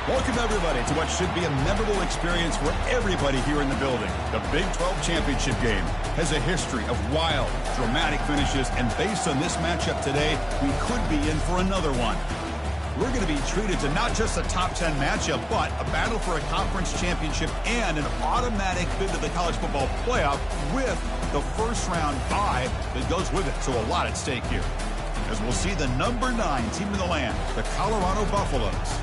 Welcome, everybody, to what should be a memorable experience for everybody here in the building. The Big 12 Championship game has a history of wild, dramatic finishes, and based on this matchup today, we could be in for another one. We're going to be treated to not just a top 10 matchup, but a battle for a conference championship and an automatic bid to the college football playoff with the first-round bye that goes with it. So a lot at stake here. As we'll see the number 9 team in the land, the Colorado Buffaloes,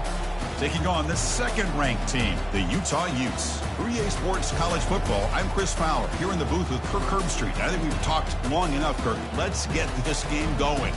taking on the second-ranked team, the Utah Utes. For EA Sports College Football, I'm Chris Fowler, here in the booth with Kirk Herbstreit. I think we've talked long enough, Kirk. Let's get this game going.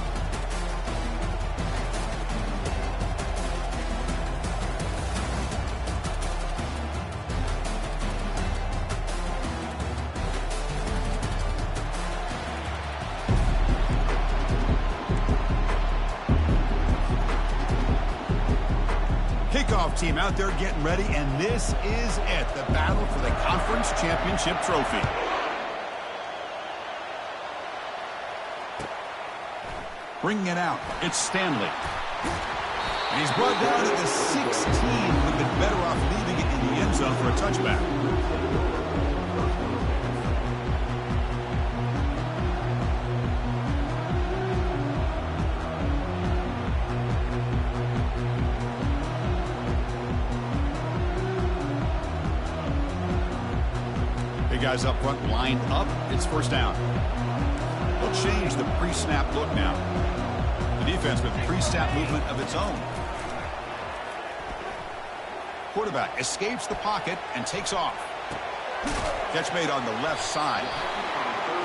Kickoff team out there getting ready, and this is it, the battle for the conference championship trophy. Bringing it out, it's Stanley. And he's brought down to the 16. Would have been better off leaving it in the end zone for a touchback. Guys up front lined up. It's first down. They'll change the pre-snap look now. The defense with pre-snap movement of its own. Quarterback escapes the pocket and takes off. Catch made on the left side.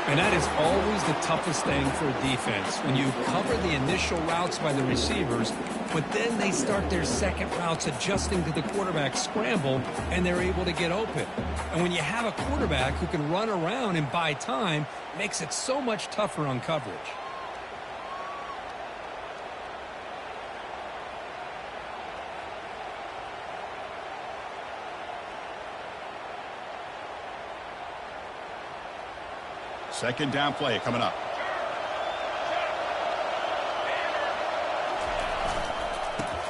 And that is always the toughest thing for a defense, when you cover the initial routes by the receivers, but then they start their second routes adjusting to the quarterback scramble, and they're able to get open. And when you have a quarterback who can run around and buy time, it makes it so much tougher on coverage. Second down play coming up.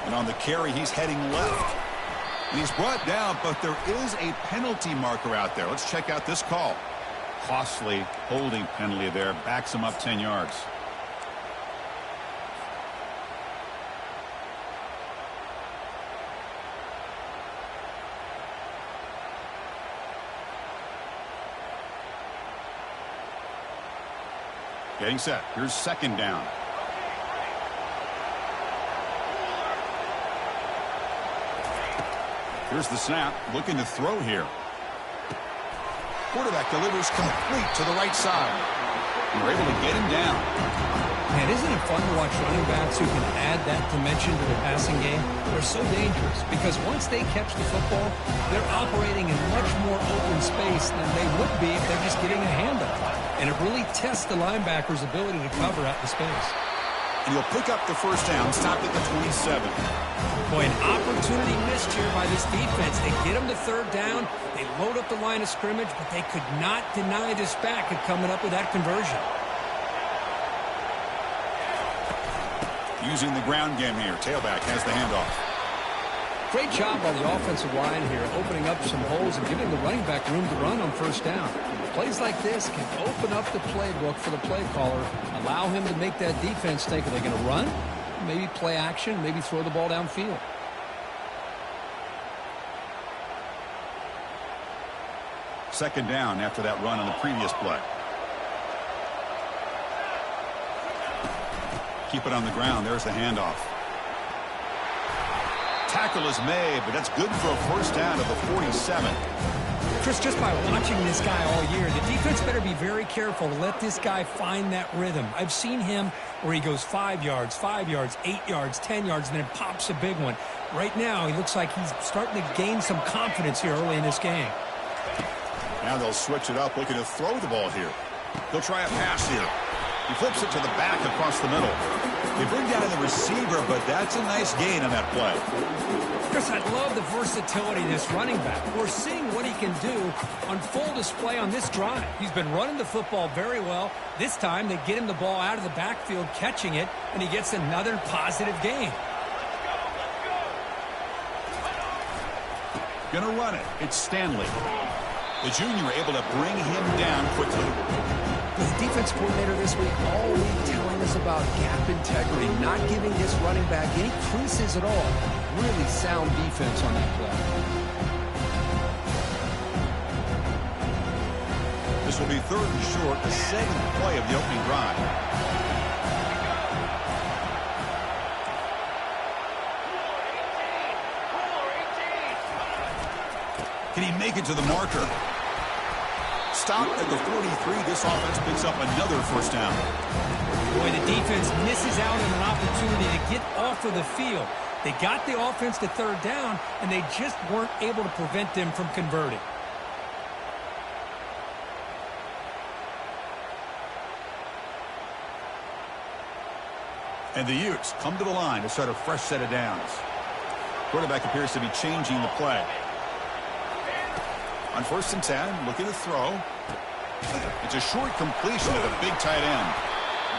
And on the carry, he's heading left. And he's brought down, but there is a penalty marker out there. Let's check out this call. Costly holding penalty there. Backs him up 10 yards. Getting set. Here's second down. Here's the snap. Looking to throw here. Quarterback delivers complete to the right side. And we're able to get him down. Man, isn't it fun to watch running backs who can add that dimension to the passing game? They're so dangerous because once they catch the football, they're operating in much more open space than they would be if they're just getting a handoff. And it really tests the linebacker's ability to cover out the space. And you'll pick up the first down, stopped at the 27. Boy, an opportunity missed here by this defense. They get them to third down. They load up the line of scrimmage, but they could not deny this back at coming up with that conversion. Using the ground game here. Tailback has the handoff. Great job by the offensive line here, opening up some holes and giving the running back room to run on first down. Plays like this can open up the playbook for the play caller, allow him to make that defense think, are they going to run? Maybe play action, maybe throw the ball downfield. Second down after that run on the previous play. Keep it on the ground. There's the handoff. Tackle is made, but that's good for a first down at the 47. Chris, just by watching this guy all year, the defense better be very careful to let this guy find that rhythm. I've seen him where he goes 5 yards, 8 yards, 10 yards, and then it pops a big one. Right now, he looks like he's starting to gain some confidence here early in this game. Now they'll switch it up, looking to throw the ball here. He'll try a pass here. He flips it to the back across the middle. They bring down the receiver, but that's a nice gain on that play. Chris, I love the versatility of this running back. We're seeing what he can do on full display on this drive. He's been running the football very well. This time, they get him the ball out of the backfield, catching it, and he gets another positive gain. Gonna run it. It's Stanley. The junior able to bring him down quickly. The defense coordinator this week all week telling us about gap integrity, not giving his running back any creases at all. Really sound defense on that play. This will be 3rd and short, the 7th play of the opening drive. Can he make it to the marker? Stopped at the 43. This offense picks up another 1st down. Boy, the defense misses out on an opportunity to get off of the field. They got the offense to 3rd down, and they just weren't able to prevent them from converting. And the Utes come to the line to start a fresh set of downs. Quarterback appears to be changing the play. On 1st and 10, looking to throw. It's a short completion to the big tight end.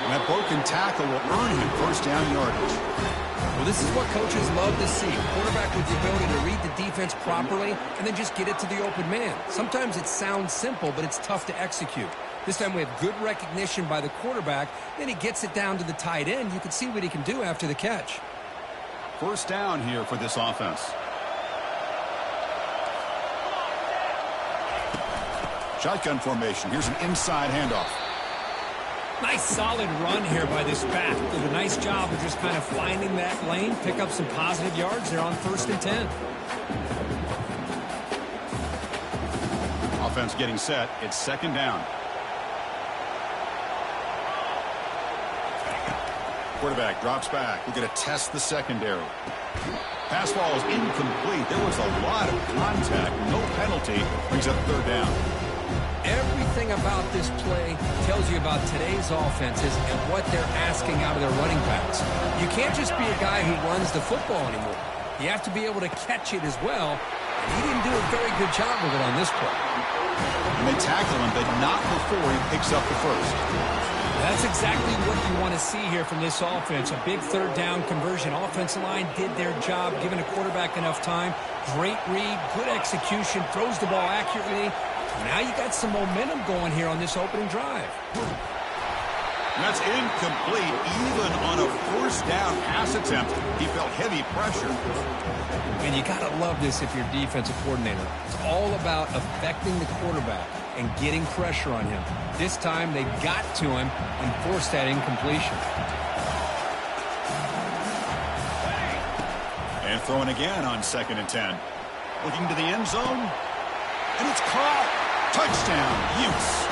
And that broken tackle will earn him 1st down yardage. Well, this is what coaches love to see. A quarterback with the ability to read the defense properly and then just get it to the open man. Sometimes it sounds simple, but it's tough to execute. This time we have good recognition by the quarterback. Then he gets it down to the tight end. You can see what he can do after the catch. 1st down here for this offense. Shotgun formation. Here's an inside handoff. Nice solid run here by this back. Did a nice job of just kind of finding that lane, pick up some positive yards there on 1st and 10. Offense getting set. It's 2nd down. Quarterback drops back. We're going to test the secondary. Pass ball is incomplete. There was a lot of contact. No penalty. Brings up 3rd down. Everything about this play tells you about today's offenses and what they're asking out of their running backs. You can't just be a guy who runs the football anymore. You have to be able to catch it as well. And he didn't do a very good job of it on this play. And they tackle him, but not before he picks up the 1st. That's exactly what you want to see here from this offense. A big 3rd down conversion. Offensive line did their job, giving a quarterback enough time. Great read, good execution, throws the ball accurately. Now you got some momentum going here on this opening drive. And that's incomplete. Even on a 1st down pass attempt, he felt heavy pressure. And you got to love this if you're a defensive coordinator. It's all about affecting the quarterback and getting pressure on him. This time they got to him and forced that incompletion. And throwing again on 2nd and 10. Looking to the end zone. And it's caught. Touchdown, Utes.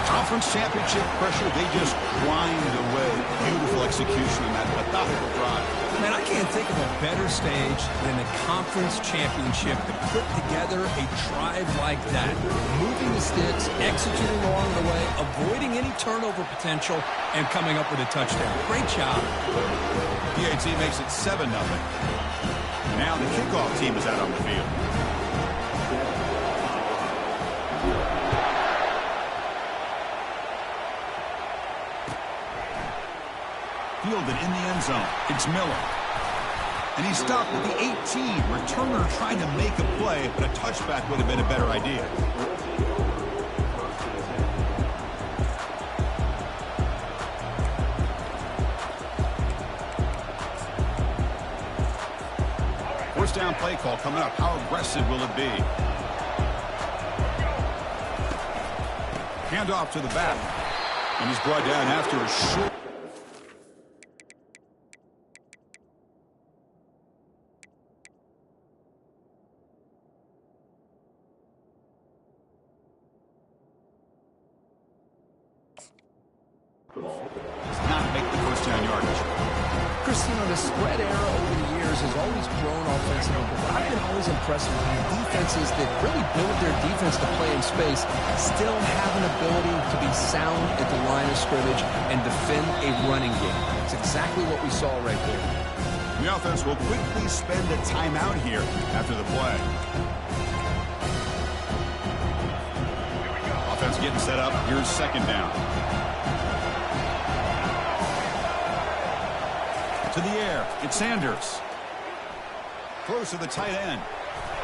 Conference championship pressure, they just grind away. Beautiful execution on that methodical drive. Man, I can't think of a better stage than the conference championship to put together a drive like that. Moving the sticks, executing along the way, avoiding any turnover potential, and coming up with a touchdown. Great job. PAT makes it 7-0. Now the kickoff team is out on the field. Fielded in the end zone. It's Miller. And he's stopped at the 18. Returner trying to make a play, but a touchback would have been a better idea. First down play call coming up. How aggressive will it be? Handoff to the back. And he's brought down after a short... does not make the first down yardage. Christine, the spread era over the years has always grown offensively, but I've been always impressed with how defenses that really build their defense to play in space still have an ability to be sound at the line of scrimmage and defend a running game. It's exactly what we saw right there. The offense will quickly spend a timeout here after the play. Offense getting set up. Here's 2nd down. To the air. It's Sanders. Throws to the tight end.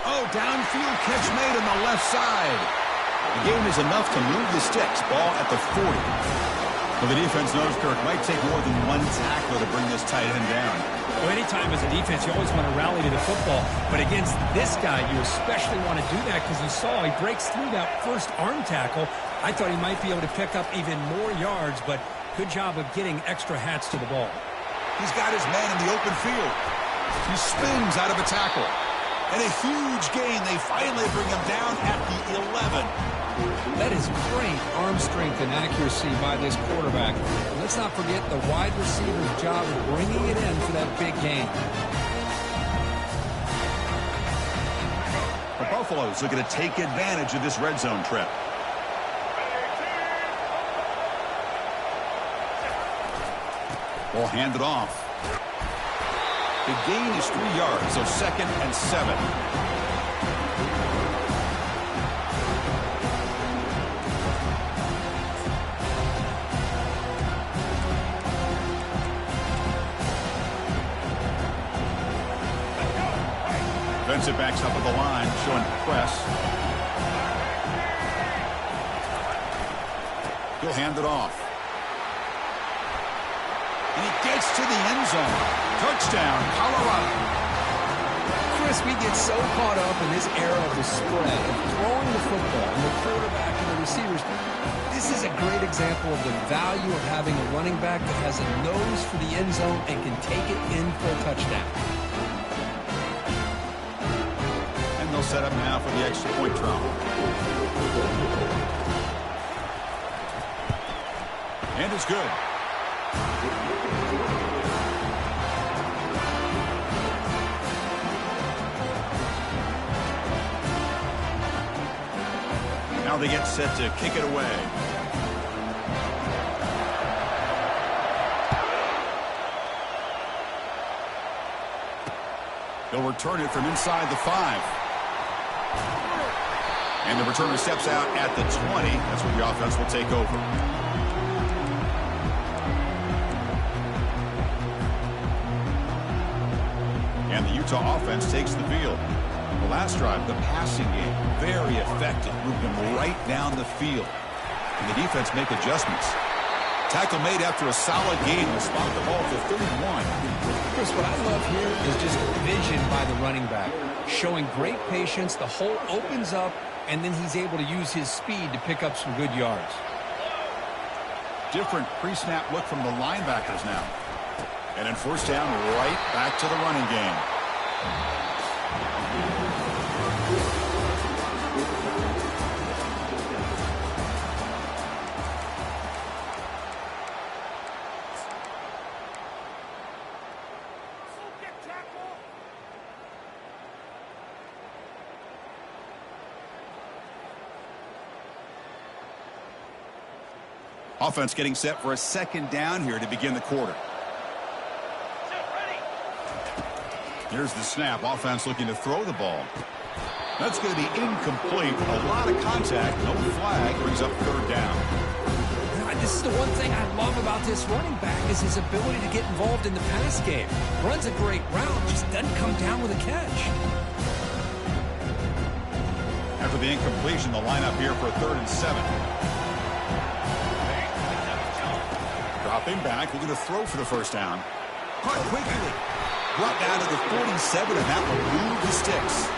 Oh, downfield catch made on the left side. The game is enough to move the sticks. Ball at the 40. Well, the defense knows, Kirk, might take more than one tackler to bring this tight end down. Well, anytime as a defense, you always want to rally to the football. But against this guy, you especially want to do that because you saw he breaks through that first arm tackle. I thought he might be able to pick up even more yards, but good job of getting extra hats to the ball. He's got his man in the open field. He spins out of a tackle. And a huge gain. They finally bring him down at the 11. That is great arm strength and accuracy by this quarterback. And let's not forget the wide receiver's job of bringing it in for that big gain. The Buffaloes looking to take advantage of this red zone trip. Ball handed off. The gain is 3 yards, so 2nd and 7. Defensive backs up at the line, showing press. He'll hand it off. And he gets to the end zone. Touchdown, Colorado. Chris, we get so caught up in this era of the spread, of throwing the football and the quarterback and the receivers. This is a great example of the value of having a running back that has a nose for the end zone and can take it in for a touchdown. And they'll set up now for the extra point try. And it's good. Now they get set to kick it away. They'll return it from inside the 5. And the returner steps out at the 20. That's where the offense will take over. And the Utah offense takes the field. The last drive, the passing game, very effective. Moved them right down the field. And the defense make adjustments. Tackle made after a solid gain will spot the ball for 31. Chris, what I love here is just vision by the running back. Showing great patience, the hole opens up, and then he's able to use his speed to pick up some good yards. Different pre-snap look from the linebackers now. And then first down, right back to the running game. Offense getting set for a second down here to begin the quarter. Here's the snap. Offense looking to throw the ball. That's going to be incomplete. A lot of contact. No flag. Brings up 3rd down. This is the one thing I love about this running back is his ability to get involved in the pass game. Runs a great route, just doesn't come down with a catch. After the incompletion, the lineup here for a 3rd and 7. Dropping back, looking to throw for the first down. Caught quickly. Brought down to the 47, and that will move the sticks.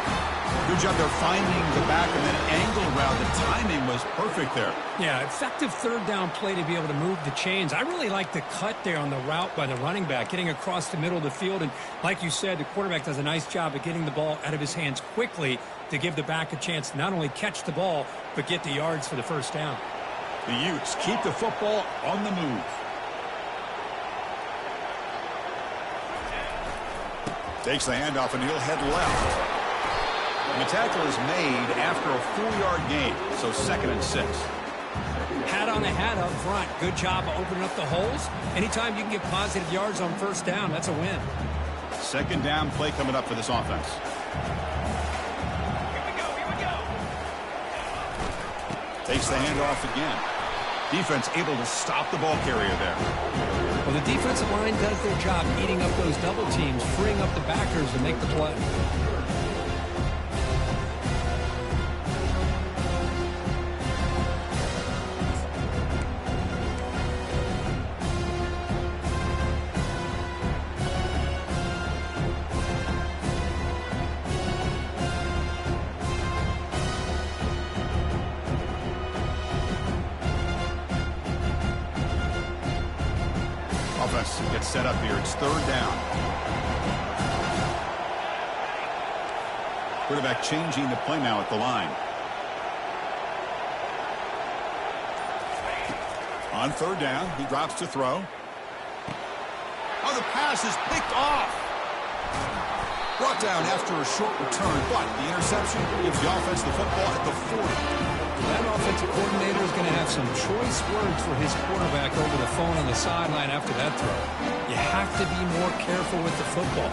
Good job there finding the back and then angle route. The timing was perfect there. Yeah, effective 3rd down play to be able to move the chains. I really like the cut there on the route by the running back, getting across the middle of the field. And like you said, the quarterback does a nice job of getting the ball out of his hands quickly to give the back a chance to not only catch the ball, but get the yards for the first down. The Utes keep the football on the move. Takes the handoff, and he'll head left. And the tackle is made after a 4-yard gain, so 2nd and 6. Hat on a hat up front. Good job of opening up the holes. Anytime you can get positive yards on first down, that's a win. 2nd down play coming up for this offense. Here we go. Takes the handoff again. Defense able to stop the ball carrier there. Well, the defensive line does their job eating up those double teams, freeing up the backers to make the play. set up here. It's third down. Quarterback changing the play now at the line. On third down, he drops to throw. Oh, the pass is picked off. Brought down after a short return, but the interception gives the offense the football at the 40. That offensive coordinator is going to have some choice words for his quarterback over the phone on the sideline after that throw. You have to be more careful with the football.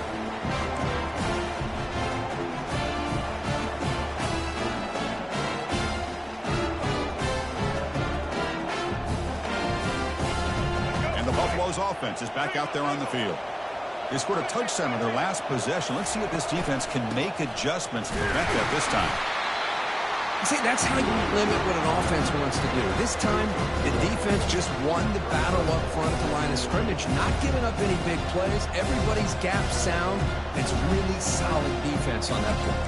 And the Buffalo's offense is back out there on the field. They scored a touchdown on their last possession. Let's see if this defense can make adjustments to prevent that this time. See, that's how you limit what an offense wants to do. This time, the defense just won the battle up front at the line of scrimmage, not giving up any big plays. Everybody's gap sound. It's really solid defense on that point.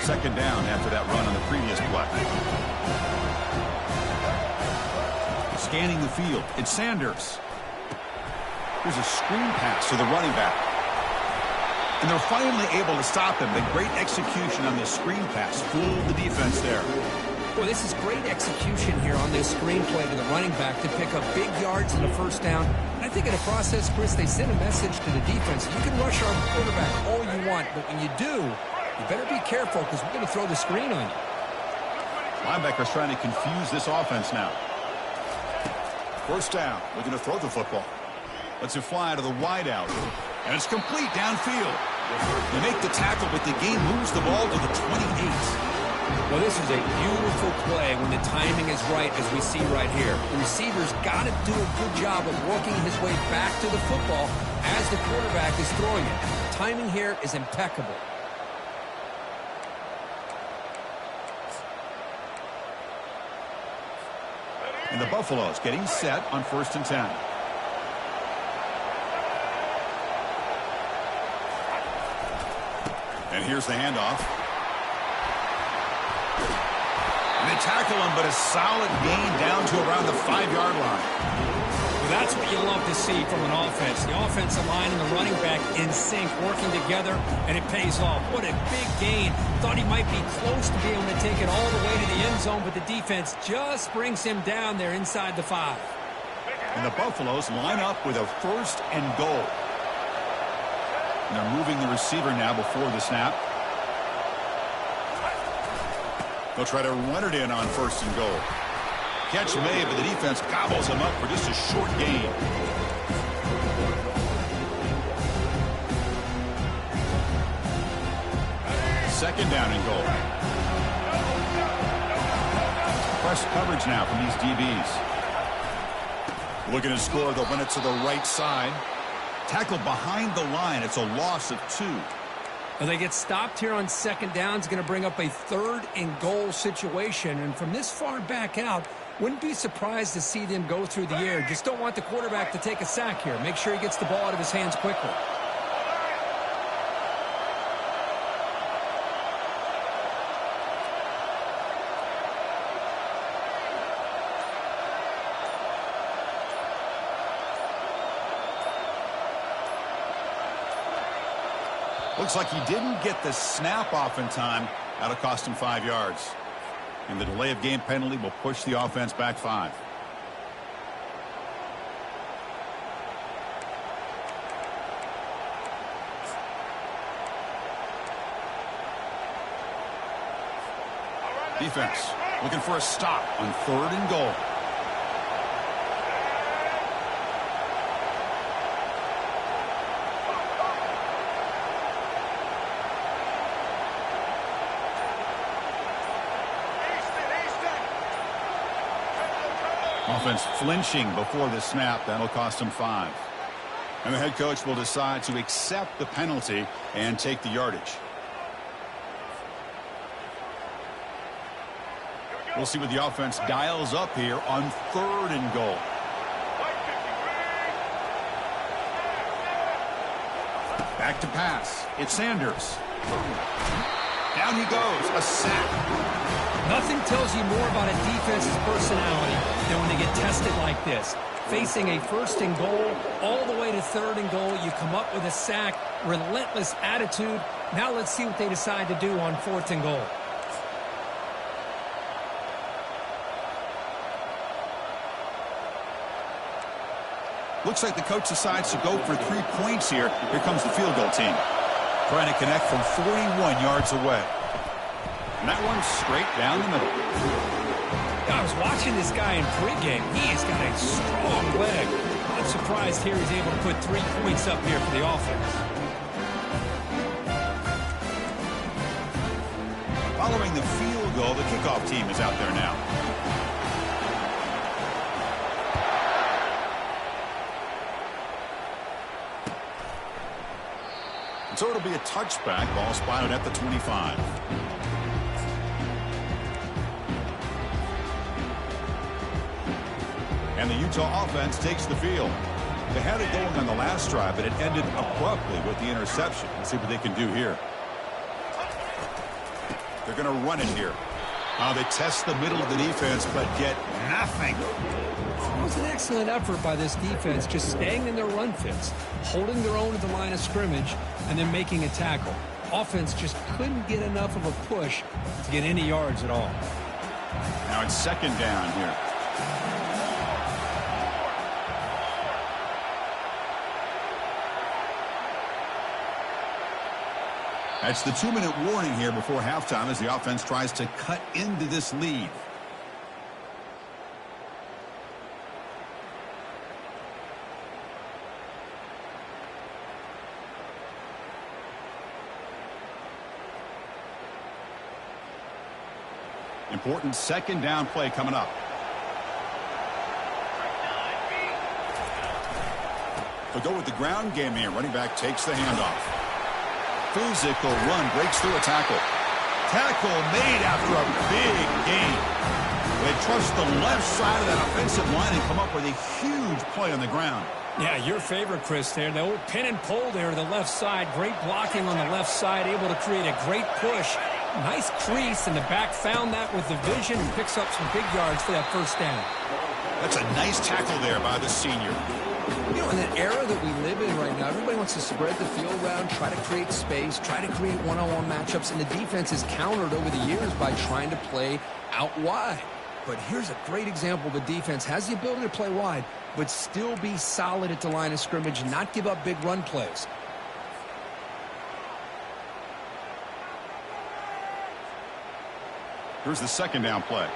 Second down after that run on the previous play. Scanning the field, it's Sanders. Here's a screen pass to the running back. And they're finally able to stop him. The great execution on this screen pass fooled the defense there. Well, this is great execution here on this screen play to the running back to pick up big yards and a first down. And I think in the process, Chris, they sent a message to the defense. You can rush our quarterback all you want, but when you do, you better be careful because we're going to throw the screen on you. Linebackers trying to confuse this offense now. First down, looking to throw the football. Lets it fly to the wideout. And it's complete downfield. They make the tackle, but the game moves the ball to the 28. Well, this is a beautiful play when the timing is right, as we see right here. The receiver's got to do a good job of working his way back to the football as the quarterback is throwing it. The timing here is impeccable. And the Buffaloes getting set on 1st and 10. And here's the handoff. And they tackle him, but a solid gain down to around the 5-yard line. Well, that's what you love to see from an offense. The offensive line and the running back in sync, working together, and it pays off. What a big gain. Thought he might be close to being able to take it all the way to the end zone, but the defense just brings him down there inside the 5. And the Buffaloes line up with a 1st and goal. And they're moving the receiver now before the snap. They'll try to run it in on 1st and goal. Catch made, but the defense gobbles him up for just a short gain. Second down and goal. Press coverage now from these DBs. Looking to score, they'll run it to the right side. Tackled behind the line. It's a loss of 2. Well, they get stopped here on second down. It's going to bring up a 3rd and goal situation. And from this far back out, wouldn't be surprised to see them go through the air. Just don't want the quarterback to take a sack here. Make sure he gets the ball out of his hands quickly. Looks like he didn't get the snap off in time. That'll cost him 5 yards. And the delay of game penalty will push the offense back 5. Defense looking for a stop on 3rd and goal. Offense flinching before the snap. That'll cost him 5. And the head coach will decide to accept the penalty and take the yardage. We'll see what the offense dials up here on 3rd and goal. Back to pass. It's Sanders. Down he goes. A sack. Nothing tells you more about a defense's personality than when they get tested like this. Facing a first and goal, all the way to third and goal, you come up with a sack, relentless attitude. Now let's see what they decide to do on fourth and goal. Looks like the coach decides to go for 3 points here. Here comes the field goal team. Trying to connect from 41 yards away. And that one's straight down the middle. I was watching this guy in pregame. He has got a strong leg. I'm surprised here he's able to put 3 points up here for the offense. Following the field goal, the kickoff team is out there now. So it'll be a touchback. Ball spotted at the 25. And the Utah offense takes the field. They had it going on the last drive, but it ended abruptly with the interception. Let's see what they can do here. They're going to run it here. They test the middle of the defense, but get nothing. It was an excellent effort by this defense, just staying in their run fits, holding their own at the line of scrimmage, and then making a tackle. Offense just couldn't get enough of a push to get any yards at all. Now it's second down here. That's the 2-minute warning here before halftime as the offense tries to cut into this lead. Important second down play coming up. They'll go with the ground game here. Running back takes the handoff. Physical run, breaks through a tackle. Tackle made after a big gain. They trust the left side of that offensive line and come up with a huge play on the ground. Yeah, your favorite, Chris, there. The old pin and pull there to the left side. Great blocking on the left side, able to create a great push. Nice crease, and the back found that with the vision and picks up some big yards for that first down. That's a nice tackle there by the senior. You know, in that era that we live in right now, everybody wants to spread the field around, try to create space, try to create one-on-one matchups, and the defense has countered over the years by trying to play out wide. But here's a great example. The defense has the ability to play wide, but still be solid at the line of scrimmage, not give up big run plays. Here's the second down play.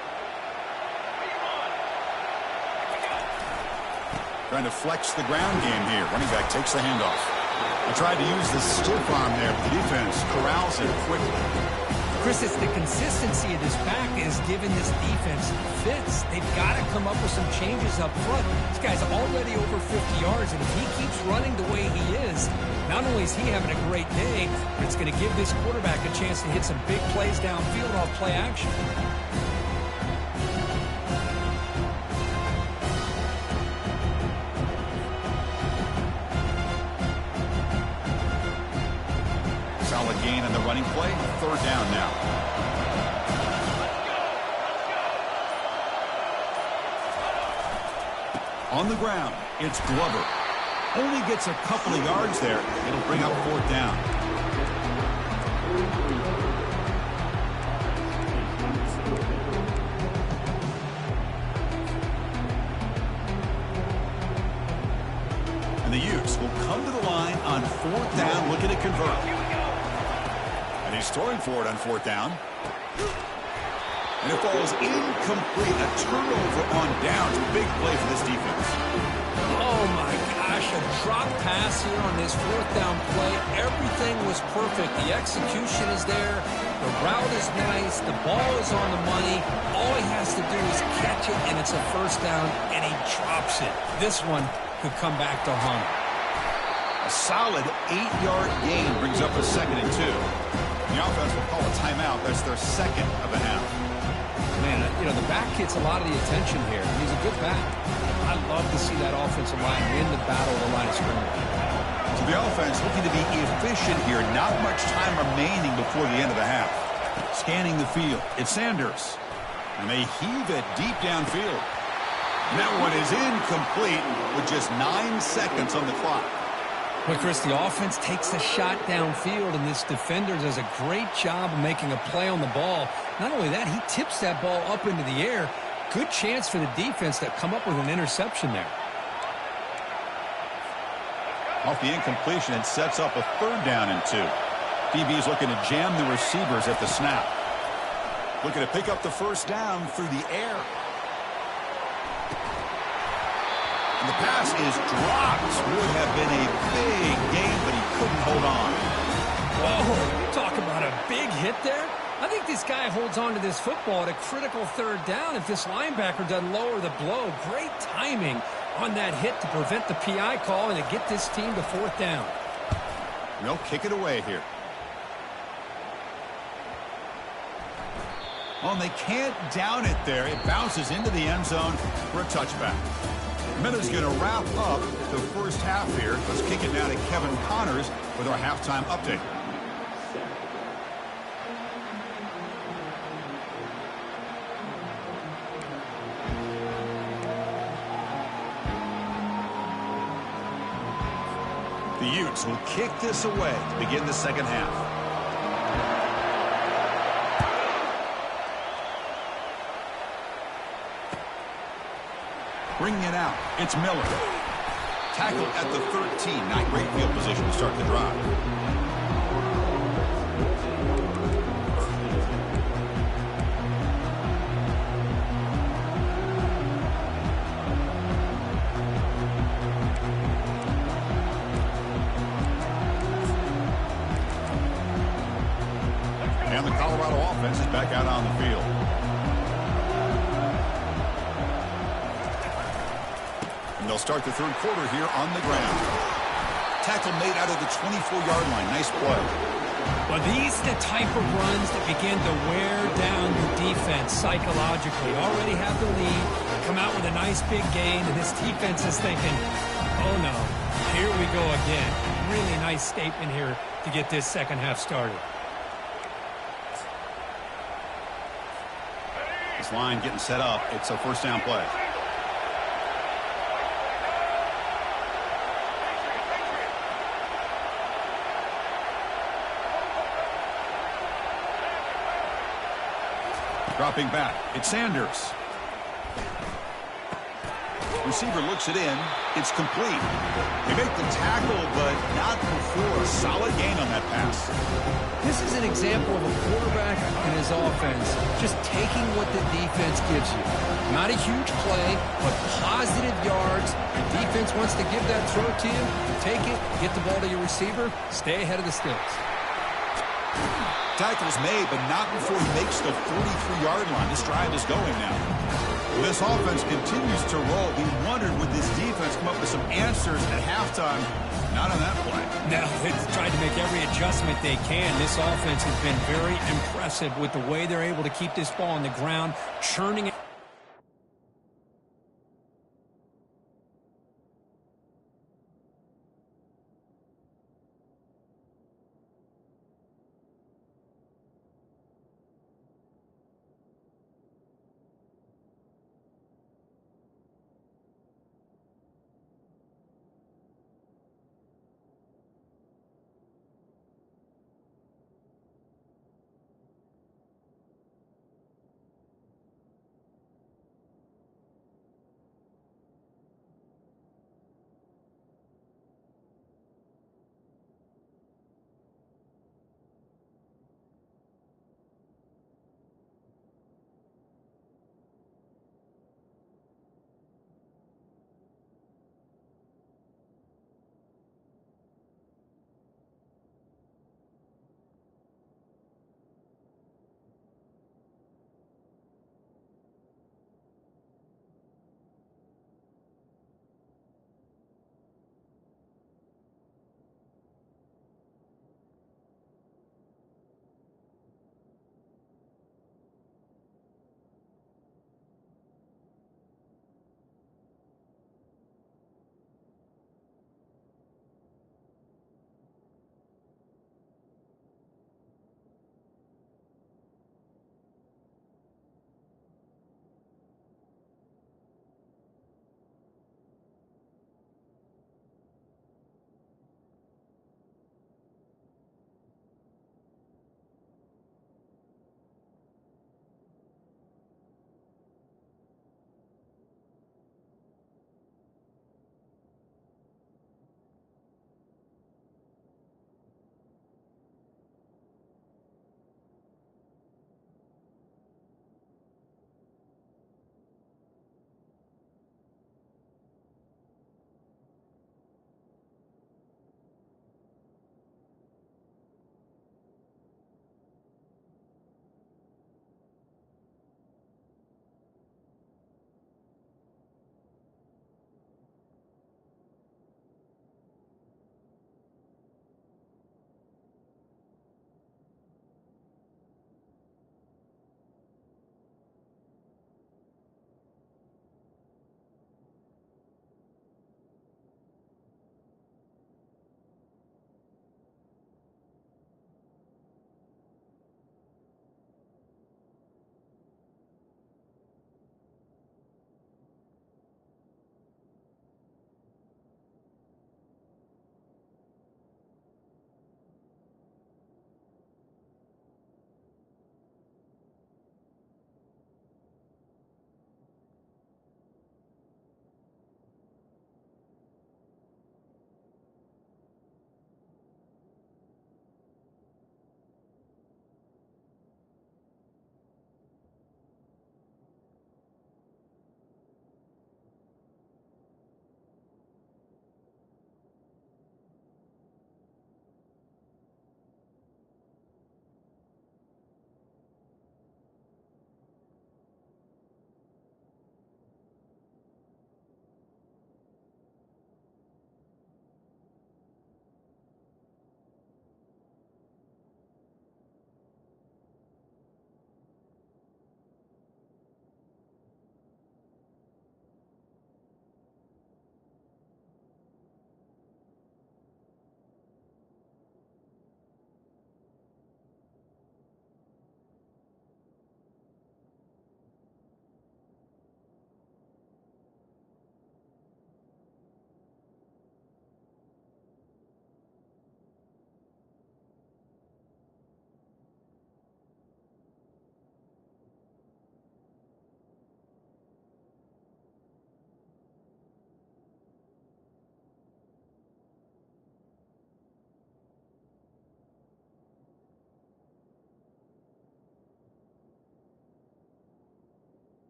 Trying to flex the ground game here. Running back takes the handoff. He tried to use the stiff arm there, but the defense corrals it quickly. Chris, it's the consistency of this back is giving this defense fits. They've got to come up with some changes up front. This guy's already over 50 yards, and if he keeps running the way he is, not only is he having a great day, but it's going to give this quarterback a chance to hit some big plays downfield off play action. Solid gain on the running play. Third down now. On the ground, it's Glover. Only gets a couple of yards there. It'll bring up fourth down. And the Utes will come to the line on fourth down, looking to convert. And he's throwing for it on fourth down. And it falls incomplete. A turnover on downs. Big play for this defense. Oh, my gosh. A drop pass here on this fourth down play. Everything was perfect. The execution is there. The route is nice. The ball is on the money. All he has to do is catch it, and it's a first down, and he drops it. This one could come back to haunt him. A solid 8-yard gain brings up a 2nd and 2. The offense will call a timeout. That's their second of the half. Man, you know, the back gets a lot of the attention here. He's a good back. I love to see that offensive line win the battle of the line of scrimmage. So the offense looking to be efficient here. Not much time remaining before the end of the half. Scanning the field, it's Sanders. And they heave it deep downfield. And that one is incomplete with just 9 seconds on the clock. Well, Chris, the offense takes a shot downfield, and this defender does a great job of making a play on the ball. Not only that, he tips that ball up into the air. Good chance for the defense to come up with an interception there. Off the incompletion, it sets up a 3rd down and 2. DB's looking to jam the receivers at the snap. Looking to pick up the 1st down through the air. And the pass is dropped. Would have been a big gain, but he couldn't hold on. Whoa, you talk about a big hit there. I think this guy holds on to this football at a critical 3rd down if this linebacker doesn't lower the blow. Great timing on that hit to prevent the PI call and to get this team to 4th down. No, kick it away here. Oh, and they can't down it there. It bounces into the end zone for a touchback. Miller's going to wrap up the first half here. Let's kick it now to Kevin Connors with our halftime update. The Utes will kick this away to begin the second half. Bringing it out, it's Miller. Tackle at the 13. Not great field position to start the drive. And the Colorado offense is back out on the field. They'll start the 3rd quarter here on the ground. Tackle made out of the 24-yard line. Nice play. Well, these are the type of runs that begin to wear down your defense psychologically. Already have the lead, come out with a nice big gain, and this defense is thinking, oh no, here we go again. Really nice statement here to get this second half started. This line getting set up. It's a 1st down play. Dropping back, it's Sanders. Receiver looks it in. It's complete. They make the tackle, but not before a solid gain on that pass. This is an example of a quarterback and his offense just taking what the defense gives you. Not a huge play, but positive yards. The defense wants to give that throw to you. Take it, get the ball to your receiver, stay ahead of the sticks. Tackle's made, but not before he makes the 43-yard line. This drive is going now. This offense continues to roll. We wondered, would this defense come up with some answers at halftime? Not on that play. No, they've tried to make every adjustment they can. This offense has been very impressive with the way they're able to keep this ball on the ground, churning it.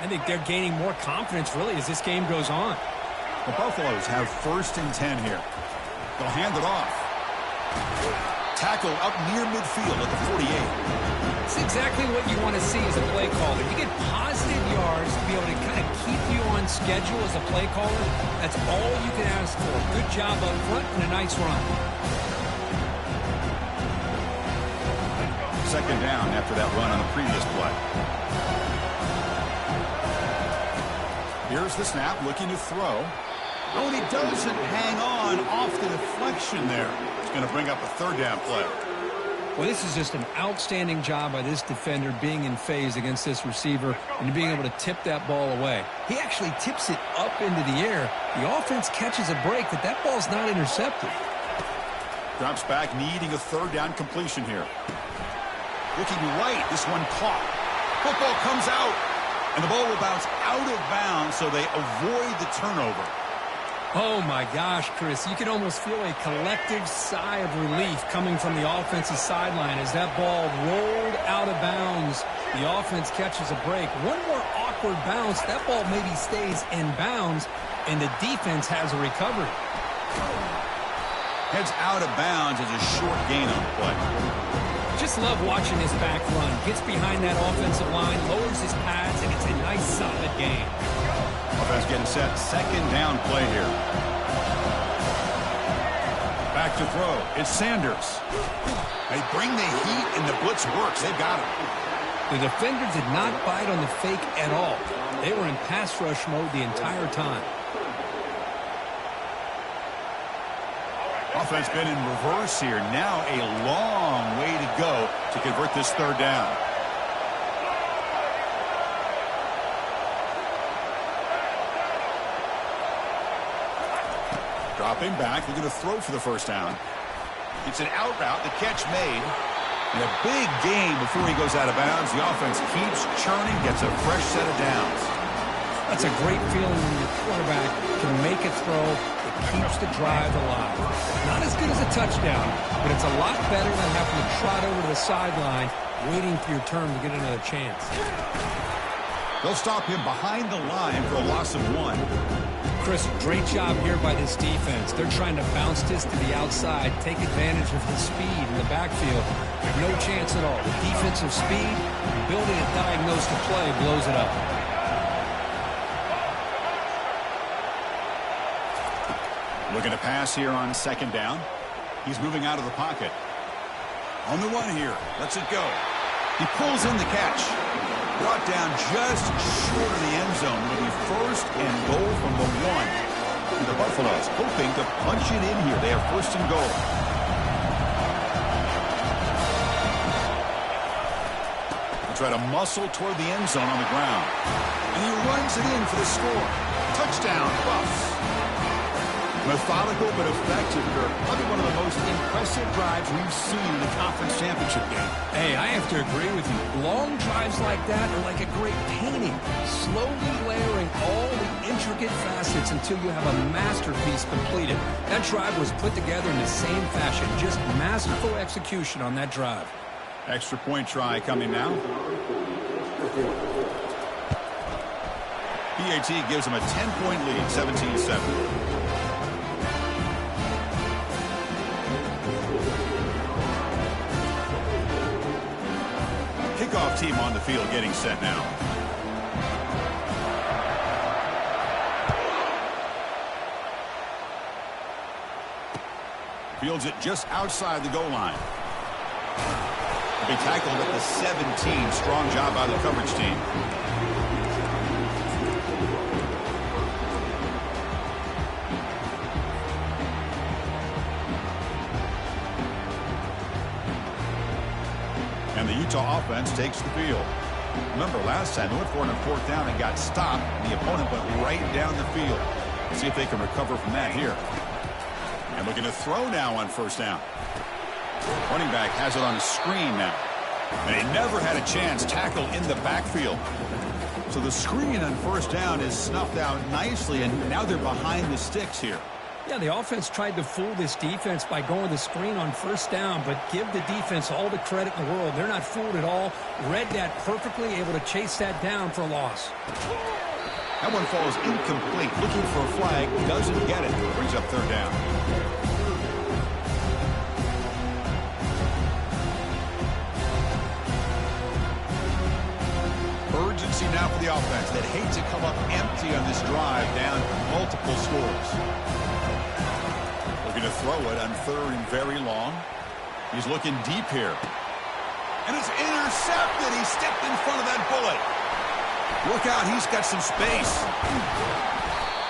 I think they're gaining more confidence, really, as this game goes on. The Buffaloes have 1st and 10 here. They'll hand it off. Tackle up near midfield at the 48. It's exactly what you want to see as a play caller. You get positive yards to be able to kind of keep you on schedule as a play caller. That's all you can ask for. Good job up front and a nice run. 2nd down after that run on the previous play. Here's the snap, looking to throw. Oh, and he doesn't hang on off the deflection there. It's going to bring up a 3rd down play. Well, this is just an outstanding job by this defender being in phase against this receiver and being able to tip that ball away. He actually tips it up into the air. The offense catches a break, but that ball's not intercepted. Drops back, needing a 3rd down completion here. Looking right, this one caught. Football comes out, and the ball will bounce out of bounds, so they avoid the turnover. Oh, my gosh, Chris. You can almost feel a collective sigh of relief coming from the offensive sideline as that ball rolled out of bounds. The offense catches a break. One more awkward bounce. That ball maybe stays in bounds, and the defense has a recovery. Heads out of bounds as a short gain on the play. Just love watching this back run. Gets behind that offensive line, lowers his pads, and it's a nice, solid game. Offense getting set. 2nd down play here. Back to throw. It's Sanders. They bring the heat, and the blitz works. They've got him. The defender did not bite on the fake at all. They were in pass rush mode the entire time. Offense been in reverse here. Now a long way to go to convert this 3rd down. Dropping back, looking to throw for the 1st down. It's an out route, the catch made. And a big gain before he goes out of bounds. The offense keeps churning, gets a fresh set of downs. That's a great feeling when your quarterback can make a throw that keeps the drive alive. Not as good as a touchdown, but it's a lot better than having to trot over to the sideline, waiting for your turn to get another chance. They'll stop him behind the line for a loss of 1. Chris, great job here by this defense. They're trying to bounce this to the outside, take advantage of his speed in the backfield. No chance at all. The defensive speed, ability to diagnose the play, blows it up. Looking to pass here on 2nd down. He's moving out of the pocket. On the run here. Lets it go. He pulls in the catch. Brought down just short of the end zone. Will be 1st and goal from the 1. And the Buffaloes hoping to punch it in here. They have 1st and goal. They try to muscle toward the end zone on the ground. And he runs it in for the score. Touchdown, Buffs. Methodical but effective, Kirk. Probably one of the most impressive drives we've seen in the conference championship game. Hey, I have to agree with you. Long drives like that are like a great painting. Slowly layering all the intricate facets until you have a masterpiece completed. That drive was put together in the same fashion. Just masterful execution on that drive. Extra point try coming now. PAT gives him a 10-point lead, 17-7. Kickoff team on the field getting set now. Fields it just outside the goal line. Be tackled at the 17. Strong job by the coverage team. And the Utah offense takes the field. Remember last time they went for it on 4th down and got stopped. And the opponent went right down the field. Let's see if they can recover from that here. And looking to throw now on 1st down. Running back has it on a screen now. And he never had a chance. Tackle in the backfield. So the screen on 1st down is snuffed out nicely, and now they're behind the sticks here. Yeah, the offense tried to fool this defense by going the screen on first down, but give the defense all the credit in the world. They're not fooled at all. Read that perfectly, able to chase that down for a loss. That one falls incomplete. Looking for a flag, doesn't get it. Brings up third down. Urgency now for the offense that hate to come up empty on this drive, down multiple scores. Looking to throw it on third and very long. He's looking deep here. And it's intercepted. He stepped in front of that bullet. Look out, he's got some space.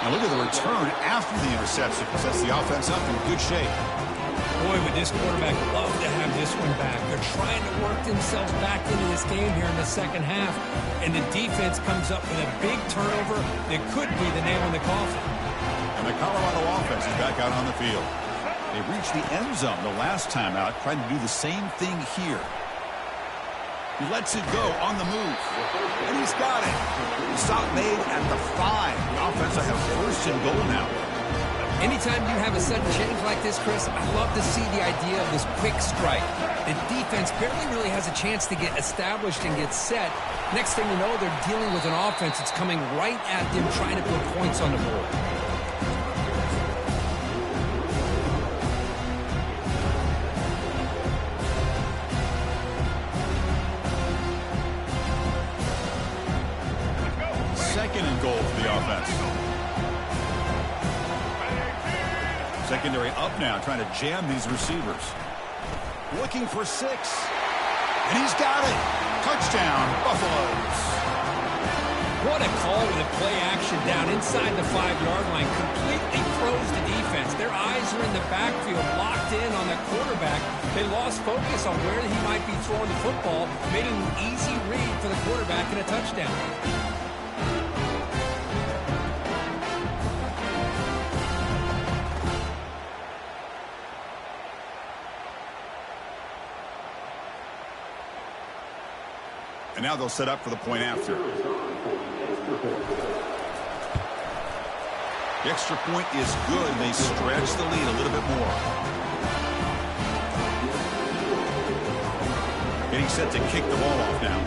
Now look at the return after the interception. Sets the offense up in good shape. Boy, would this quarterback love to have this one back. They're trying to work themselves back into this game here in the second half. And the defense comes up with a big turnover that could be the nail in the coffin. And the Colorado offense is back out on the field. They reached the end zone the last time out, trying to do the same thing here. He lets it go on the move. And he's got it. The stop made at the 5. The offense will have first and goal now. Anytime you have a sudden change like this, Chris, I love to see the idea of this quick strike. The defense barely really has a chance to get established and get set. Next thing you know, they're dealing with an offense that's coming right at them, trying to put points on the board. Second and goal for the offense. Secondary up now, trying to jam these receivers. Looking for 6. And he's got it. Touchdown, Buffaloes. What a call with a play action down inside the 5-yard line. Completely froze the defense. Their eyes are in the backfield, locked in on the quarterback. They lost focus on where he might be throwing the football, made an easy read for the quarterback and a touchdown. And now they'll set up for the point after. The extra point is good. They stretch the lead a little bit more. Getting set to kick the ball off now.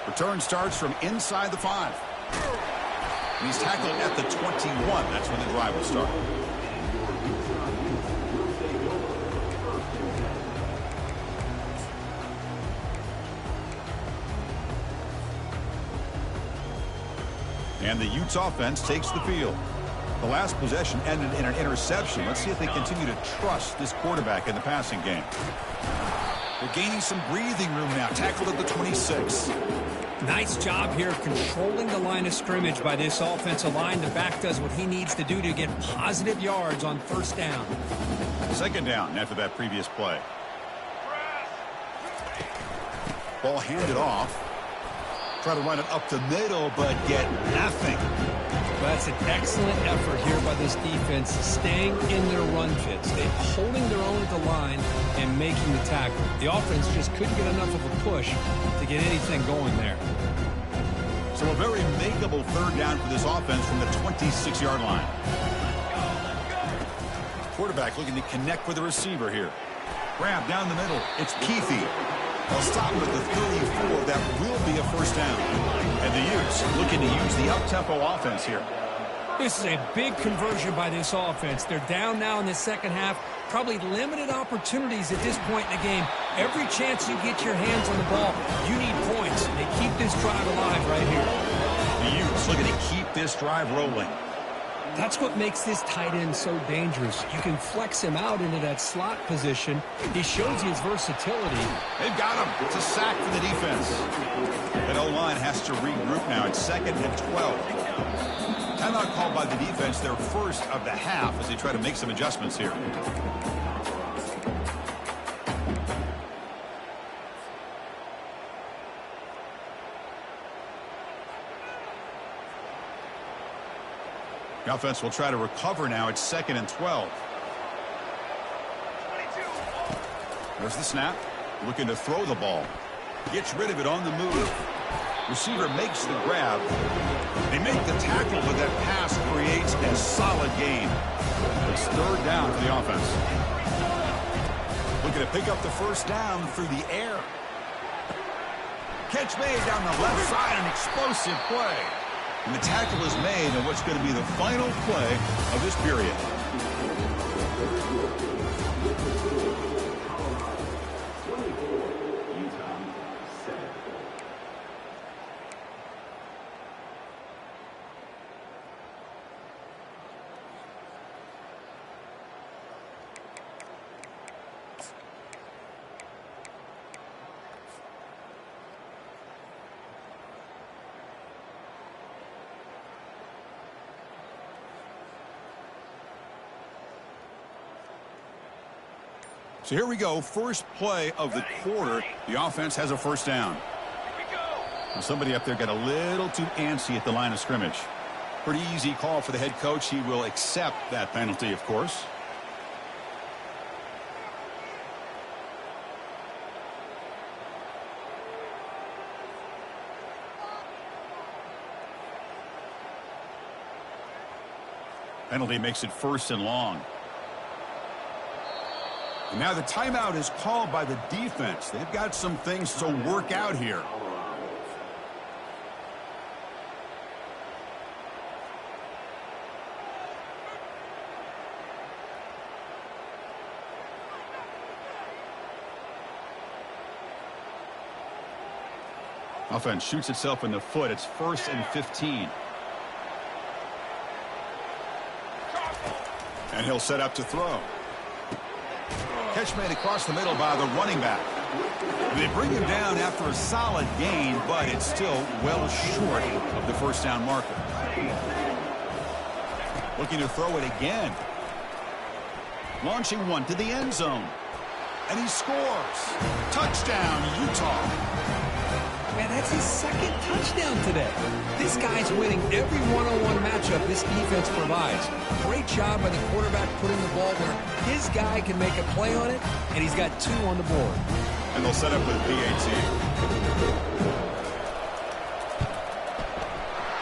Return starts from inside the 5. And he's tackled at the 21. That's when the drive will start. And the Utes offense takes the field. The last possession ended in an interception. Let's see if they continue to trust this quarterback in the passing game. They're gaining some breathing room now. Tackled at the 26. Nice job here controlling the line of scrimmage by this offensive line. The back does what he needs to do to get positive yards on first down. Second down after that previous play. Ball handed off. Try to run it up the middle, but get nothing. Well, that's an excellent effort here by this defense, staying in their run fits. They're holding their own at the line and making the tackle. The offense just couldn't get enough of a push to get anything going there. So a very makeable third down for this offense from the 26-yard line. Quarterback looking to connect with the receiver here. Grab down the middle. It's Keithy. They'll stop with the 34. That will be a first down. And the Utes looking to use the up-tempo offense here. This is a big conversion by this offense. They're down now in the second half. Probably limited opportunities at this point in the game. Every chance you get your hands on the ball, you need points. They keep this drive alive right here. The Utes looking to keep this drive rolling. That's what makes this tight end so dangerous. You can flex him out into that slot position. He shows you his versatility. They've got him. It's a sack for the defense. That O-line has to regroup now. It's 2nd and 12. Timeout called by the defense, their first of the half, as they try to make some adjustments here. The offense will try to recover now. It's 2nd and 12. There's the snap. Looking to throw the ball. Gets rid of it on the move. Receiver makes the grab. They make the tackle, but that pass creates a solid gain. It's third down for the offense. Looking to pick up the first down through the air. Catch made down the left side, an explosive play. And the tackle is made on what's going to be the final play of this period. So here we go, first play of the quarter. The offense has a first down. And somebody up there got a little too antsy at the line of scrimmage. Pretty easy call for the head coach. He will accept that penalty, of course. Penalty makes it first and long. And now the timeout is called by the defense. They've got some things to work out here. Offense shoots itself in the foot. It's 1st and 15. And he'll set up to throw. Catch made across the middle by the running back. They bring him down after a solid gain, but it's still well short of the first down marker. Looking to throw it again. Launching one to the end zone. And he scores. Touchdown, Utah. Man, that's his second touchdown today. This guy's winning every one-on-one matchup this defense provides. Great job by the quarterback putting the ball where his guy can make a play on it, and he's got 2 on the board. And they'll set up with PAT.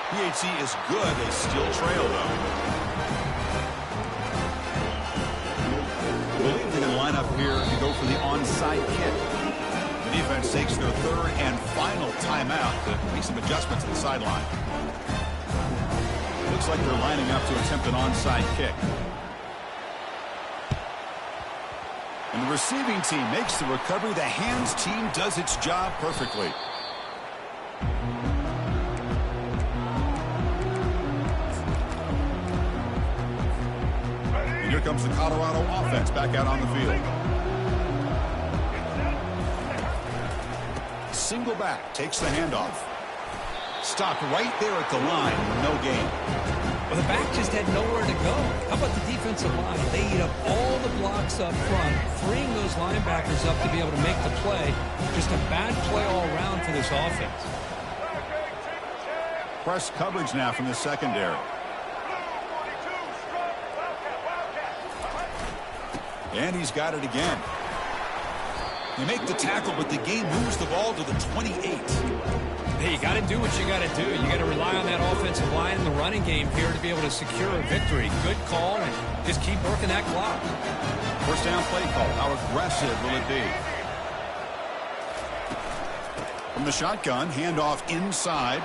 PAT is good. They still trail, though. I believe they're going to line up here to go for the onside kick. The defense takes their third and final timeout to make some adjustments at the sideline. Looks like they're lining up to attempt an onside kick. And the receiving team makes the recovery. The hands team does its job perfectly. And here comes the Colorado offense back out on the field. Single back, takes the handoff. Stopped right there at the line, no gain. Well, the back just had nowhere to go. How about the defensive line? They eat up all the blocks up front, freeing those linebackers up to be able to make the play. Just a bad play all around for this offense. Press coverage now from the secondary. And he's got it again. They make the tackle, but the game moves the ball to the 28. Hey, you got to do what you got to do. You got to rely on that offensive line in the running game here to be able to secure a victory. Good call, and just keep working that clock. First down play call. How aggressive will it be? From the shotgun, handoff inside.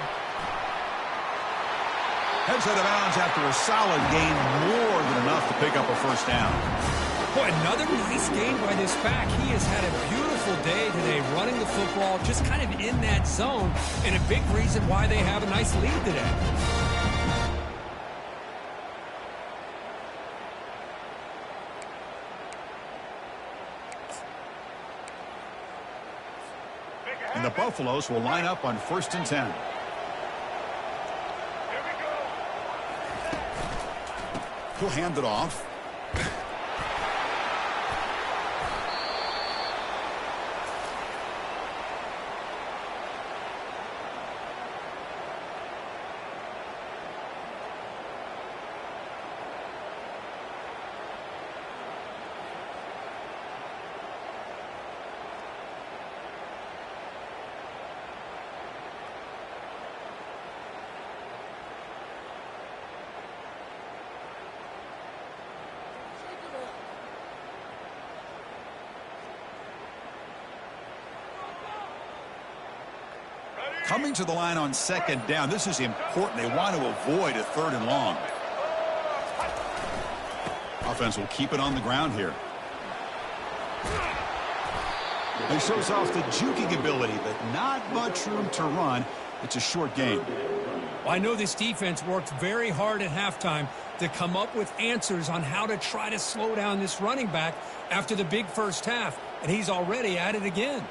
Heads out of bounds after a solid gain, more than enough to pick up a first down. Boy, another nice game by this back. He has had a beautiful day today running the football, just kind of in that zone, and a big reason why they have a nice lead today. And the Buffaloes will line up on 1st and 10. He'll hand it off. Coming to the line on second down, this is important. They want to avoid a 3rd and long. Offense will keep it on the ground here. He shows off the juking ability, but not much room to run. It's a short game. Well, I know this defense worked very hard at halftime to come up with answers on how to try to slow down this running back after the big first half, and he's already at it again.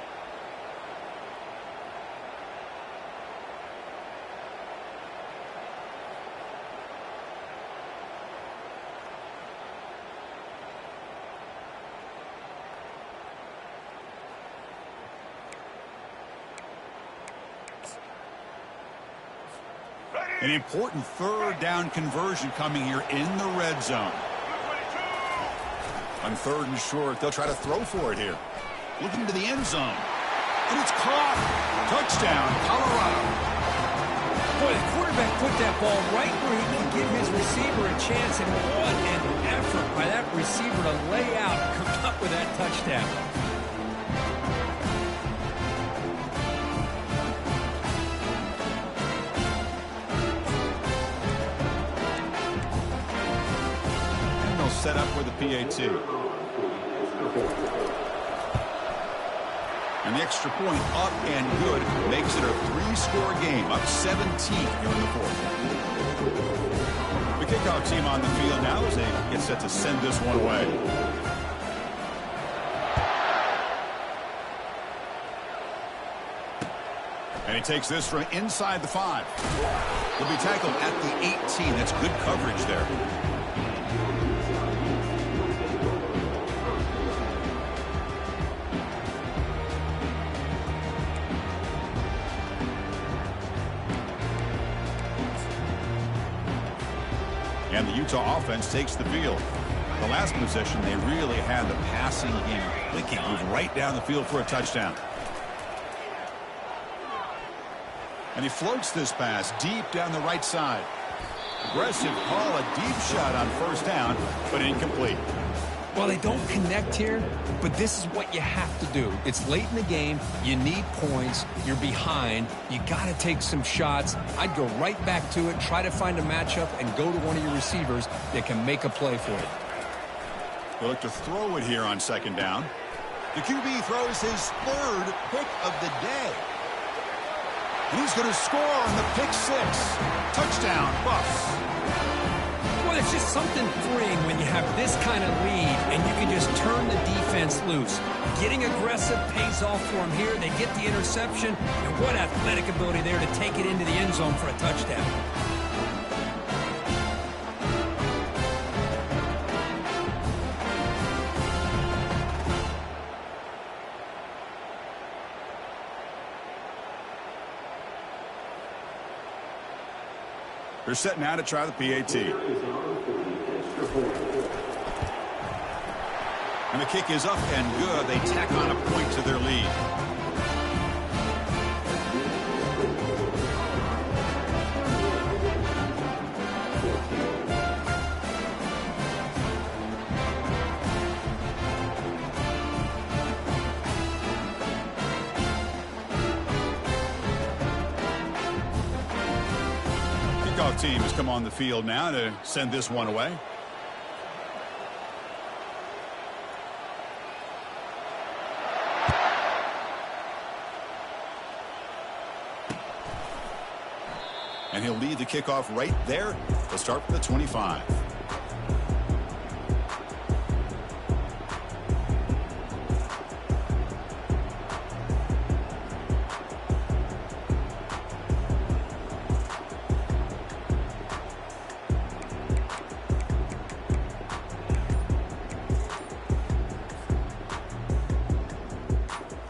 An important 3rd down conversion coming here in the red zone. On 3rd and short, they'll try to throw for it here. Looking to the end zone. And it's caught. Touchdown, Colorado. Boy, the quarterback put that ball right where he can give his receiver a chance, and what an effort by that receiver to lay out and come up with that touchdown. Set up for the PAT. And the extra point up and good makes it a 3-score game, up 17 here in the 4th. The kickoff team on the field now as they get set to send this one away. And he takes this from inside the 5. He'll be tackled at the 18. That's good coverage there. And the Utah offense takes the field. The last possession, they really had the passing game clicking. Moved right down the field for a touchdown. And he floats this pass deep down the right side. Aggressive call, a deep shot on 1st down, but incomplete. Well, they don't connect here, but this is what you have to do. It's late in the game. You need points. You're behind. You got to take some shots. I'd go right back to it, try to find a matchup, and go to one of your receivers that can make a play for you. We'll look to throw it here on 2nd down. The QB throws his 3rd pick of the day. And he's going to score on the pick 6. Touchdown, Buffs. Well, it's just something freeing when you have this kind of lead and you can just turn the defense loose. Getting aggressive pays off for them here. They get the interception, and what athletic ability there to take it into the end zone for a touchdown. They're set now to try the PAT. And the kick is up and good. They tack on a point to their lead. Team has come on the field now to send this one away. And he'll lead the kickoff right there to start from the 25.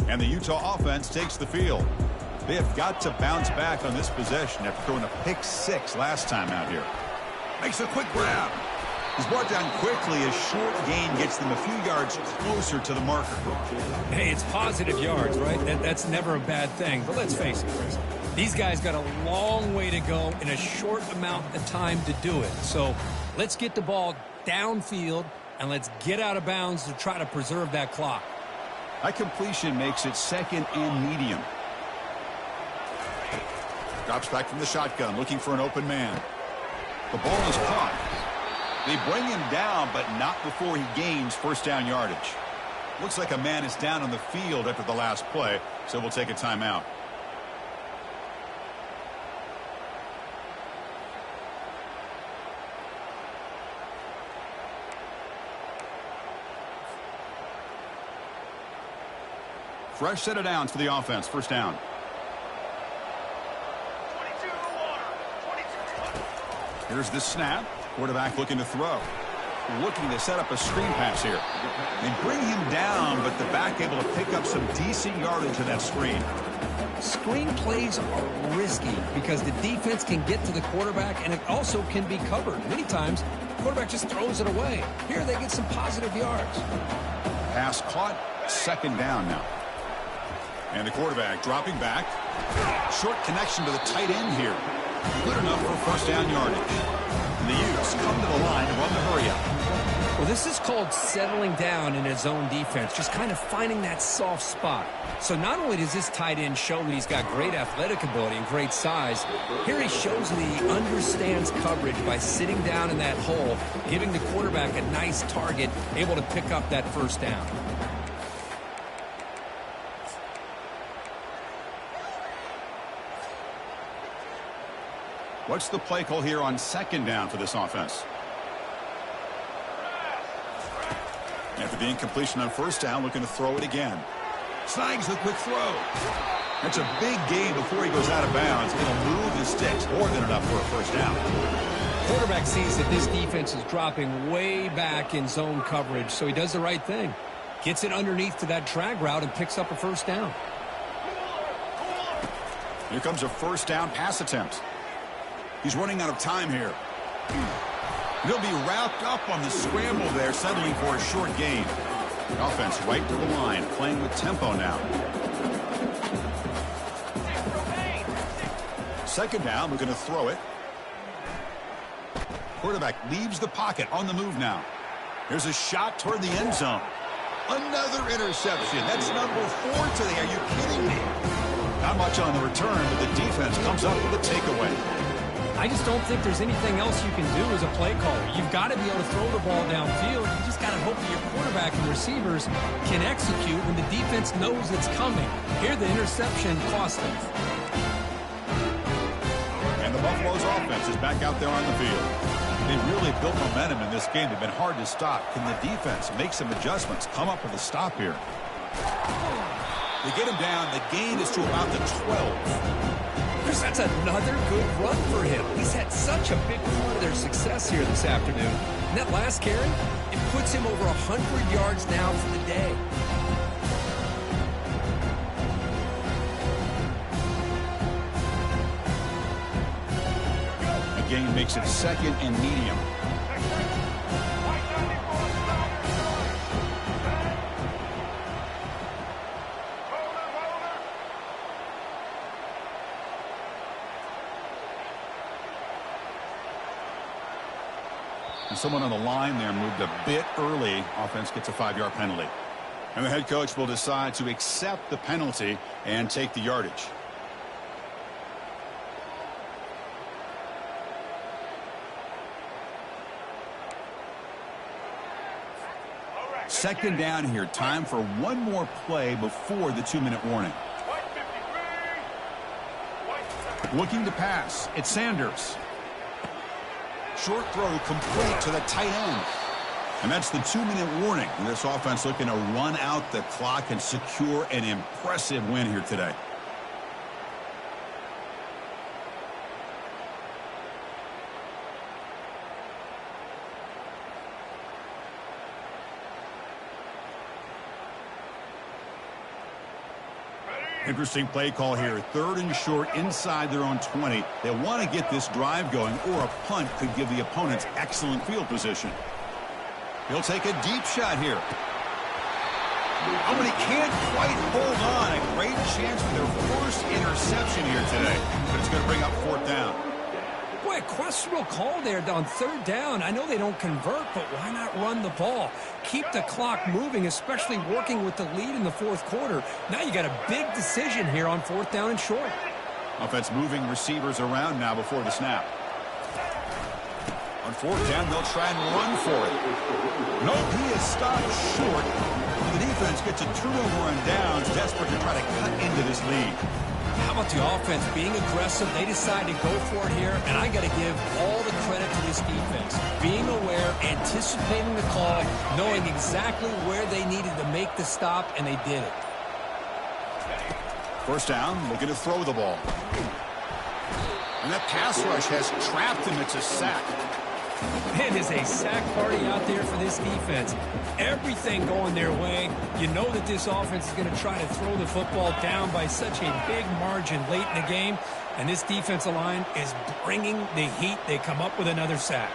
And the Utah offense takes the field. They have got to bounce back on this possession after throwing a pick 6 last time out here. Makes a quick grab. He's brought down quickly. A short gain gets them a few yards closer to the marker. Hey, it's positive yards, right? That's never a bad thing. But let's face it, Chris. These guys got a long way to go in a short amount of time to do it. So let's get the ball downfield and let's get out of bounds to try to preserve that clock. That completion makes it 2nd and medium. Drops back from the shotgun, looking for an open man. The ball is caught. They bring him down, but not before he gains first down yardage. Looks like a man is down on the field after the last play, so we'll take a timeout. Fresh set of downs for the offense. First down. Here's the snap. Quarterback looking to throw. Looking to set up a screen pass here. They bring him down, but the back able to pick up some decent yardage in that screen. Screen plays are risky because the defense can get to the quarterback, and it also can be covered. Many times, the quarterback just throws it away. Here they get some positive yards. Pass caught. Second down now. And the quarterback dropping back. Short connection to the tight end here. Good enough for first down yardage. And the Utes come to the line to run the hurry-up. Well, this is called settling down in his own defense, just kind of finding that soft spot. So not only does this tight end show that he's got great athletic ability and great size, here he shows that he understands coverage by sitting down in that hole, giving the quarterback a nice target, able to pick up that first down. What's the play call here on second down for this offense? After the incompletion on first down, looking to throw it again. Snags the quick throw. That's a big gain before he goes out of bounds. It'll move the sticks more than enough for a first down. Quarterback sees that this defense is dropping way back in zone coverage, so he does the right thing. Gets it underneath to that drag route and picks up a first down. Here comes a first down pass attempt. He's running out of time here. He'll be wrapped up on the scramble there, settling for a short gain. The offense right to the line, playing with tempo now. Second down, we're going to throw it. Quarterback leaves the pocket, on the move now. Here's a shot toward the end zone. Another interception. That's number 4 today. Are you kidding me? Not much on the return, but the defense comes up with a takeaway. I just don't think there's anything else you can do as a play caller. You've got to be able to throw the ball downfield. You just got to hope that your quarterback and receivers can execute when the defense knows it's coming. Here, the interception cost them. And the Buffalo's offense is back out there on the field. They really built momentum in this game. They've been hard to stop. Can the defense make some adjustments, come up with a stop here? They get him down. The gain is to about the 12. That's another good run for him. He's had such a big part of their success here this afternoon. And that last carry, it puts him over 100 yards now for the day. The gain makes it second and medium. And someone on the line there moved a bit early. Offense gets a 5-yard penalty. And the head coach will decide to accept the penalty and take the yardage. Second down here. Time for one more play before the 2-minute warning. Looking to pass. It's Sanders. Short throw complete to the tight end. And that's the 2-minute warning. And this offense looking to run out the clock and secure an impressive win here today. Interesting play call here. 3rd and short inside their own 20. They want to get this drive going, or a punt could give the opponents excellent field position. He'll take a deep shot here. Oh, but he can't quite hold on. A great chance for their first interception here today. But it's going to bring up 4th down. Boy, a questionable call there on 3rd down. I know they don't convert, but why not run the ball? Keep the clock moving, especially working with the lead in the 4th quarter. Now you got a big decision here on 4th down and short. Offense moving receivers around now before the snap. On fourth down, they'll try and run for it. Nope, he is stopped short. The defense gets a turnover on downs, desperate to try to cut into this lead. How about the offense being aggressive? They decide to go for it here, and I got to give all the credit to this defense. Being aware, anticipating the call, knowing exactly where they needed to make the stop, and they did it. First down, looking to throw the ball. And that pass rush has trapped him. It's a sack. It is a sack party out there for this defense. Everything going their way. You know that this offense is going to try to throw the football down by such a big margin late in the game. And this defensive line is bringing the heat. They come up with another sack.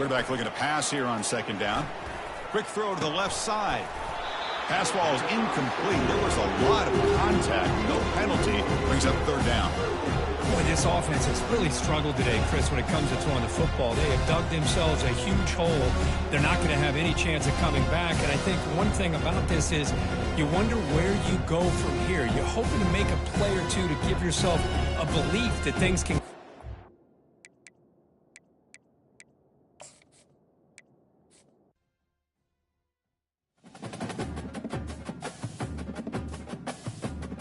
Quarterback looking to pass here on second down. Quick throw to the left side. Pass ball is incomplete. There was a lot of contact. No penalty. Brings up third down. Boy, this offense has really struggled today, Chris, when it comes to throwing the football. They have dug themselves a huge hole. They're not going to have any chance of coming back. And I think one thing about this is you wonder where you go from here. You're hoping to make a play or two to give yourself a belief that things can